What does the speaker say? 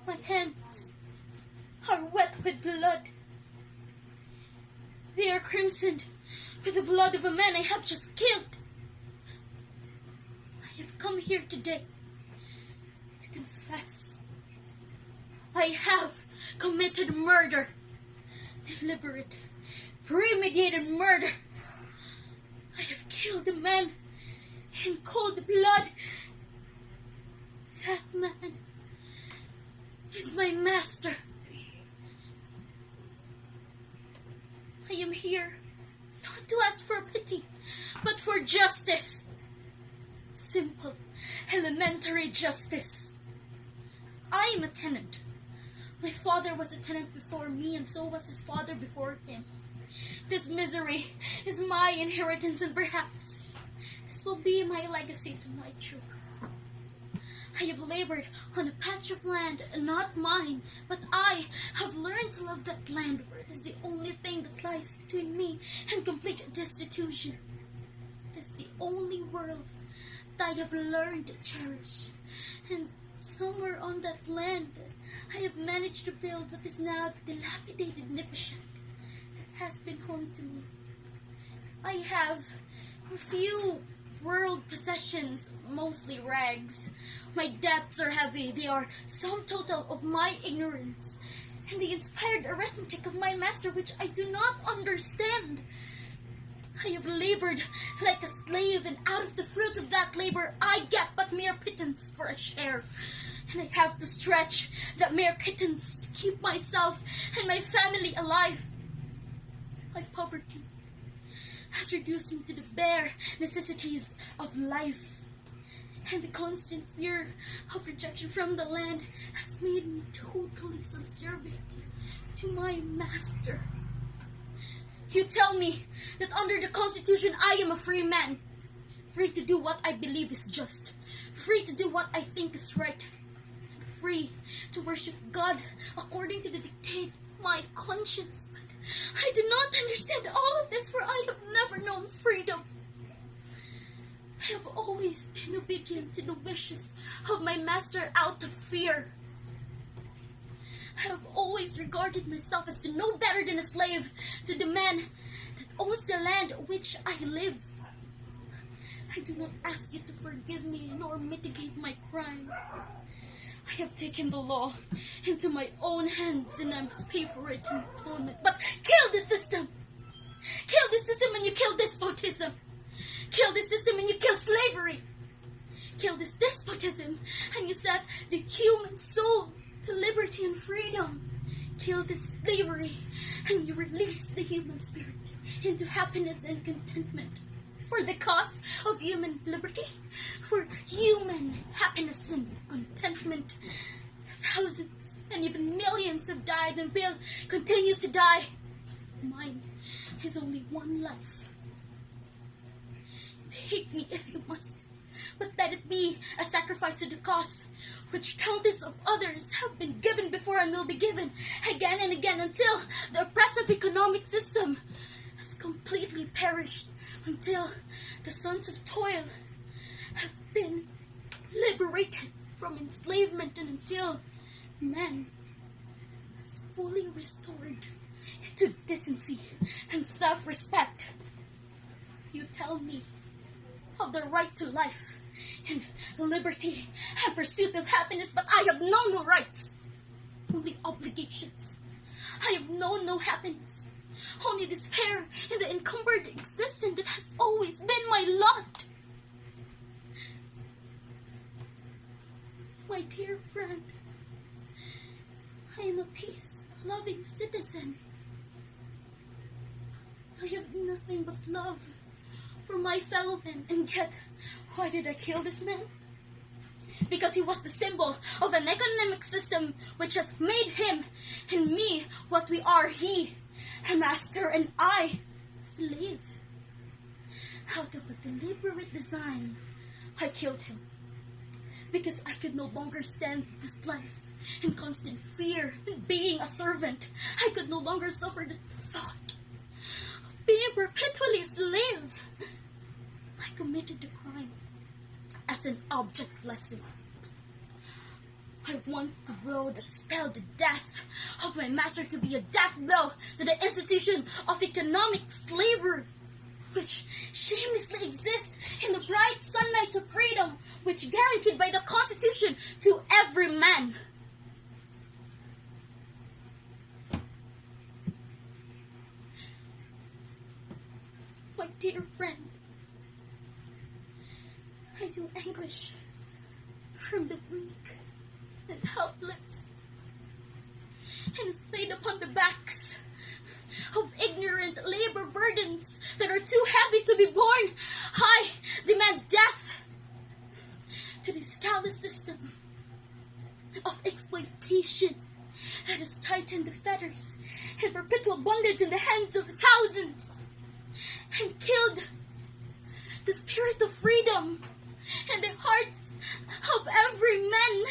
My hands are wet with blood. They are crimsoned with the blood of a man I have just killed. I have come here today to confess. I have committed murder. Deliberate, premeditated murder. I have killed a man in cold blood. That man is my master. I am here not to ask for pity, but for justice. Simple, elementary justice. I am a tenant. My father was a tenant before me, and so was his father before him. This misery is my inheritance, and perhaps this will be my legacy to my children. I have labored on a patch of land, not mine, but I have learned to love that land, for it is the only thing that lies between me and complete destitution. It is the only world that I have learned to cherish, and somewhere on that land I have managed to build what is now the dilapidated nippeshack that has been home to me. I have a few world possessions, mostly rags. My debts are heavy. They are sum total of my ignorance and the inspired arithmetic of my master, which I do not understand. I have labored like a slave, and out of the fruits of that labor I get but mere pittance for a share. And I have to stretch that mere pittance to keep myself and my family alive. My poverty has reduced me to the bare necessities of life, and the constant fear of rejection from the land has made me totally subservient to my master. You tell me that under the Constitution I am a free man, free to do what I believe is just, free to do what I think is right, free to worship God according to the dictate of my conscience. But I do not understand all of this, for I have never known freedom. I have always been obedient to the wishes of my master out of fear. I have always regarded myself as to no better than a slave to the man that owns the land on which I live. I do not ask you to forgive me nor mitigate my crime. I have taken the law into my own hands, and I must pay for it in atonement. But kill the system! Kill the system and you kill despotism! Kill the system and you kill slavery! Kill this despotism and you set the human soul to liberty and freedom. Kill this slavery and you release the human spirit into happiness and contentment. For the cause of human liberty, for human happiness and contentment, thousands and even millions have died and will continue to die. Mine is only one life. Take me if you must, but let it be a sacrifice to the cause which countless of others have been given before and will be given again and again until the oppressive economic system has completely perished, until the sons of toil have been liberated from enslavement, and until man is fully restored to decency and self-respect. You tell me of the right to life and liberty and pursuit of happiness, but I have known no rights, only obligations. I have known no happiness, only despair in the encumbered existence that has always been my lot. My dear friend, I am a peace-loving citizen. I have nothing but love for my fellow men, and yet, why did I kill this man? Because he was the symbol of an economic system which has made him and me what we are. He, a master, and I, a slave. Out of a deliberate design, I killed him. Because I could no longer stand this life in constant fear and being a servant. I could no longer suffer the thought of being perpetually a slave. I committed the crime as an object lesson. I want the blow that spelled the death of my master to be a death blow to the institution of economic slavery, which shamelessly exists in the bright sunlight of freedom, which guaranteed by the Constitution to every man. My dear friend, I do anguish from the weak and helpless, and is laid upon the backs of ignorant labor burdens that are too heavy to be borne. I demand death to this callous system of exploitation that has tightened the fetters and perpetual bondage in the hands of thousands and killed the spirit of freedom in the hearts of every man.